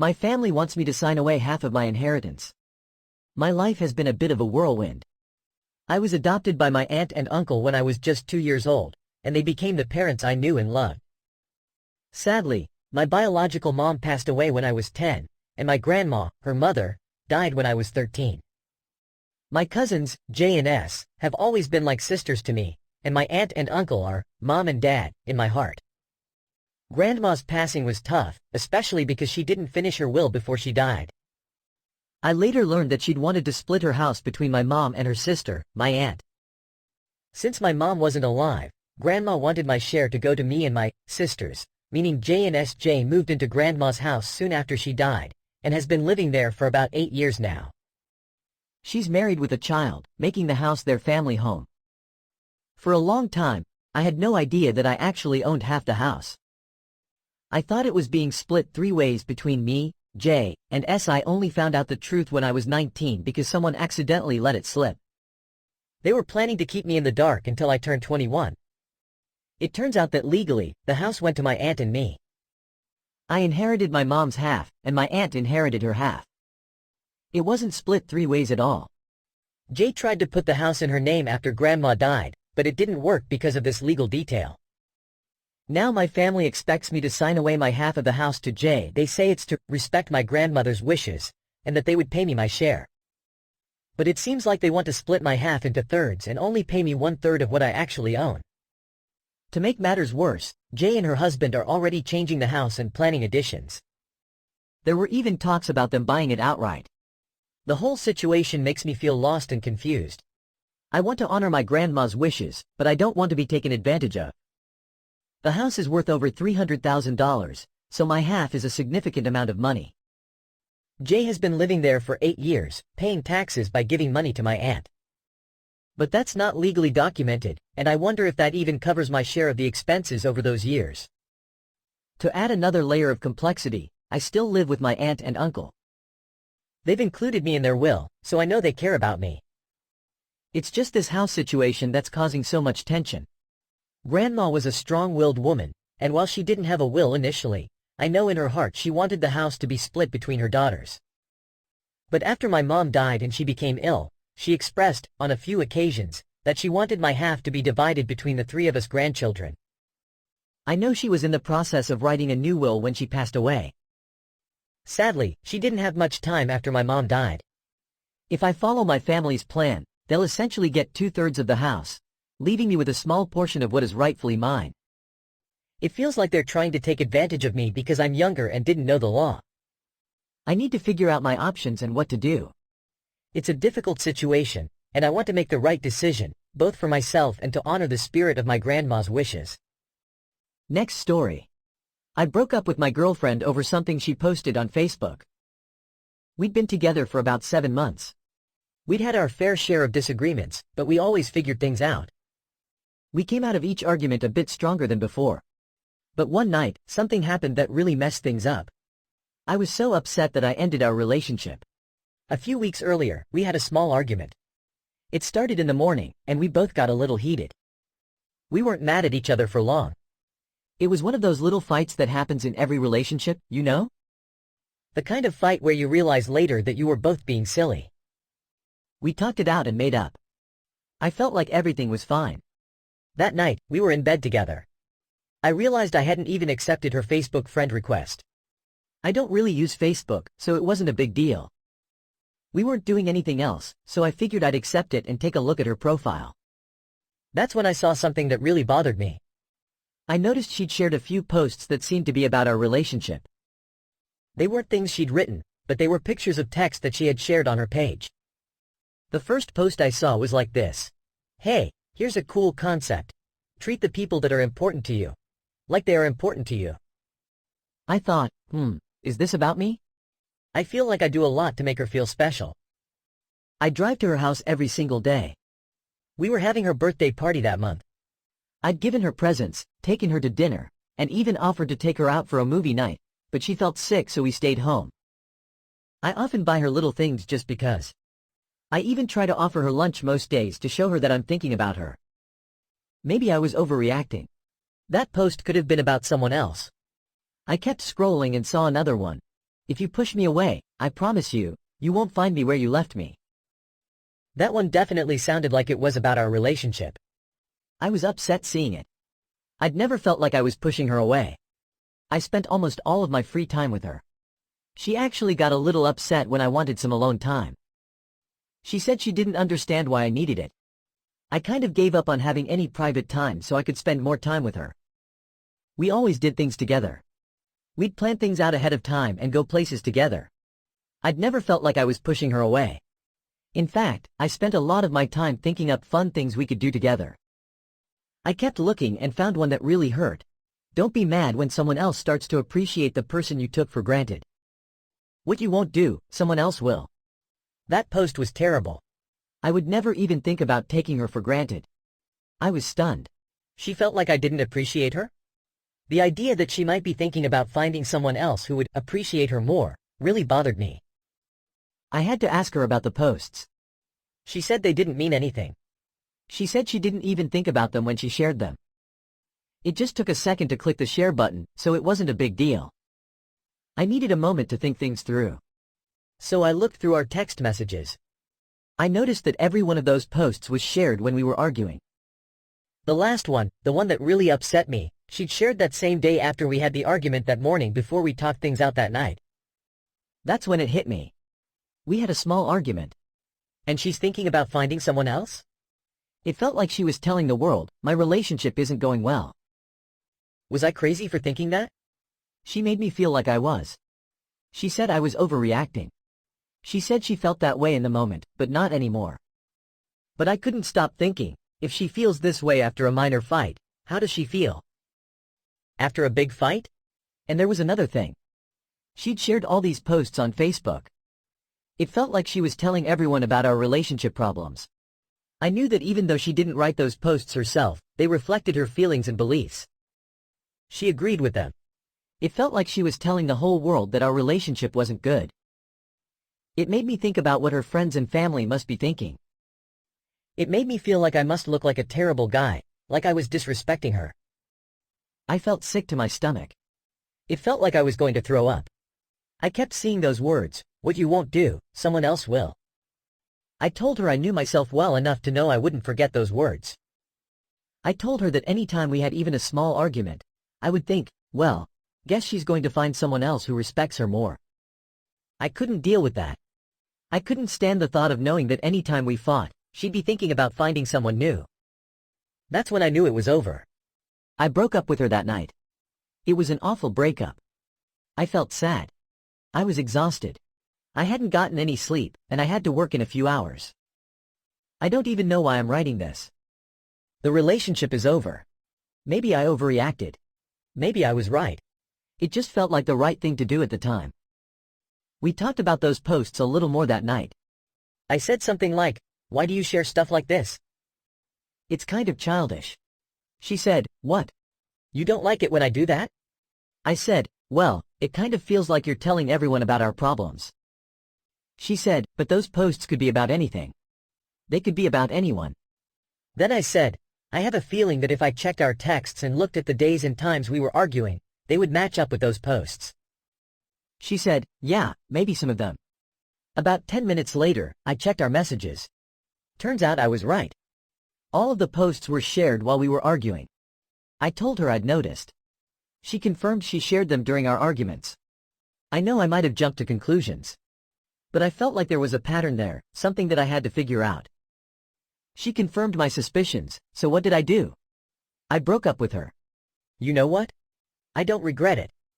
My family wants me to sign away half of my inheritance. My life has been a bit of a whirlwind. I was adopted by my aunt and uncle when I was just 2 years old, and they became the parents I knew and loved. Sadly, my biological mom passed away when I was 10, and my grandma, her mother, died when I was 13. My cousins, J and S, have always been like sisters to me, and my aunt and uncle are, mom and dad, in my heart. Grandma's passing was tough, especially because she didn't finish her will before she died. I later learned that she'd wanted to split her house between my mom and her sister, my aunt. Since my mom wasn't alive, Grandma wanted my share to go to me and my sisters, meaning J and SJ moved into Grandma's house soon after she died, and has been living there for about 8 years now. She's married with a child, making the house their family home. For a long time, I had no idea that I actually owned half the house. I thought it was being split 3 ways between me, J, and S. I only found out the truth when I was 19 because someone accidentally let it slip. They were planning to keep me in the dark until I turned 21. It turns out that legally, the house went to my aunt and me. I inherited my mom's half, and my aunt inherited her half. It wasn't split 3 ways at all. J tried to put the house in her name after Grandma died, but it didn't work because of this legal detail. Now my family expects me to sign away my half of the house to J. They say it's to respect my grandmother's wishes, and that they would pay me my share. But it seems like they want to split my half into thirds and only pay me 1/3 of what I actually own. To make matters worse, J and her husband are already changing the house and planning additions. There were even talks about them buying it outright. The whole situation makes me feel lost and confused. I want to honor my grandma's wishes, but I don't want to be taken advantage of. The house is worth over $300,000, so my half is a significant amount of money. Jay has been living there for 8 years, paying taxes by giving money to my aunt. But that's not legally documented, and I wonder if that even covers my share of the expenses over those years. To add another layer of complexity, I still live with my aunt and uncle. They've included me in their will, so I know they care about me. It's just this house situation that's causing so much tension. Grandma was a strong-willed woman, and while she didn't have a will initially, I know in her heart she wanted the house to be split between her daughters. But after my mom died and she became ill, she expressed, on a few occasions, that she wanted my half to be divided between the 3 of us grandchildren. I know she was in the process of writing a new will when she passed away. Sadly, she didn't have much time after my mom died. If I follow my family's plan, they'll essentially get 2/3 of the house, leaving me with a small portion of what is rightfully mine. It feels like they're trying to take advantage of me because I'm younger and didn't know the law. I need to figure out my options and what to do. It's a difficult situation, and I want to make the right decision, both for myself and to honor the spirit of my grandma's wishes. Next story. I broke up with my girlfriend over something she posted on Facebook. We'd been together for about 7 months. We'd had our fair share of disagreements, but we always figured things out. We came out of each argument a bit stronger than before. But one night, something happened that really messed things up. I was so upset that I ended our relationship. A few weeks earlier, we had a small argument. It started in the morning, and we both got a little heated. We weren't mad at each other for long. It was one of those little fights that happens in every relationship, you know? The kind of fight where you realize later that you were both being silly. We talked it out and made up. I felt like everything was fine. That night, we were in bed together. I realized I hadn't even accepted her Facebook friend request. I don't really use Facebook, so it wasn't a big deal. We weren't doing anything else, so I figured I'd accept it and take a look at her profile. That's when I saw something that really bothered me. I noticed she'd shared a few posts that seemed to be about our relationship. They weren't things she'd written, but they were pictures of text that she had shared on her page. The first post I saw was like this. Hey, here's a cool concept. Treat the people that are important to you like they are important to you. I thought, is this about me? I feel like I do a lot to make her feel special. I drive to her house every single day. We were having her birthday party that month. I'd given her presents, taken her to dinner, and even offered to take her out for a movie night, but she felt sick so we stayed home. I often buy her little things just because. I even try to offer her lunch most days to show her that I'm thinking about her. Maybe I was overreacting. That post could have been about someone else. I kept scrolling and saw another one. If you push me away, I promise you, you won't find me where you left me. That one definitely sounded like it was about our relationship. I was upset seeing it. I'd never felt like I was pushing her away. I spent almost all of my free time with her. She actually got a little upset when I wanted some alone time. She said she didn't understand why I needed it. I kind of gave up on having any private time so I could spend more time with her. We always did things together. We'd plan things out ahead of time and go places together. I'd never felt like I was pushing her away. In fact, I spent a lot of my time thinking up fun things we could do together. I kept looking and found one that really hurt. Don't be mad when someone else starts to appreciate the person you took for granted. What you won't do, someone else will. That post was terrible. I would never even think about taking her for granted. I was stunned. She felt like I didn't appreciate her? The idea that she might be thinking about finding someone else who would appreciate her more really bothered me. I had to ask her about the posts. She said they didn't mean anything. She said she didn't even think about them when she shared them. It just took a second to click the share button, so it wasn't a big deal. I needed a moment to think things through. So I looked through our text messages. I noticed that every one of those posts was shared when we were arguing. The last one, the one that really upset me, she'd shared that same day after we had the argument that morning before we talked things out that night. That's when it hit me. We had a small argument. And she's thinking about finding someone else? It felt like she was telling the world, my relationship isn't going well. Was I crazy for thinking that? She made me feel like I was. She said I was overreacting. She said she felt that way in the moment, but not anymore. But I couldn't stop thinking, if she feels this way after a minor fight, how does she feel? After a big fight? And there was another thing. She'd shared all these posts on Facebook. It felt like she was telling everyone about our relationship problems. I knew that even though she didn't write those posts herself, they reflected her feelings and beliefs. She agreed with them. It felt like she was telling the whole world that our relationship wasn't good. It made me think about what her friends and family must be thinking. It made me feel like I must look like a terrible guy, like I was disrespecting her. I felt sick to my stomach. It felt like I was going to throw up. I kept seeing those words, what you won't do, someone else will. I told her I knew myself well enough to know I wouldn't forget those words. I told her that any time we had even a small argument, I would think, well, guess she's going to find someone else who respects her more. I couldn't deal with that. I couldn't stand the thought of knowing that any time we fought, she'd be thinking about finding someone new. That's when I knew it was over. I broke up with her that night. It was an awful breakup. I felt sad. I was exhausted. I hadn't gotten any sleep, and I had to work in a few hours. I don't even know why I'm writing this. The relationship is over. Maybe I overreacted. Maybe I was right. It just felt like the right thing to do at the time. We talked about those posts a little more that night. I said something like, why do you share stuff like this? It's kind of childish. She said, what? You don't like it when I do that? I said, well, it kind of feels like you're telling everyone about our problems. She said, but those posts could be about anything. They could be about anyone. Then I said, I have a feeling that if I checked our texts and looked at the days and times we were arguing, they would match up with those posts. She said, yeah, maybe some of them. About 10 minutes later, I checked our messages. Turns out I was right. All of the posts were shared while we were arguing. I told her I'd noticed. She confirmed she shared them during our arguments. I know I might have jumped to conclusions. But I felt like there was a pattern there, something that I had to figure out. She confirmed my suspicions, so what did I do? I broke up with her. You know what? I don't regret it.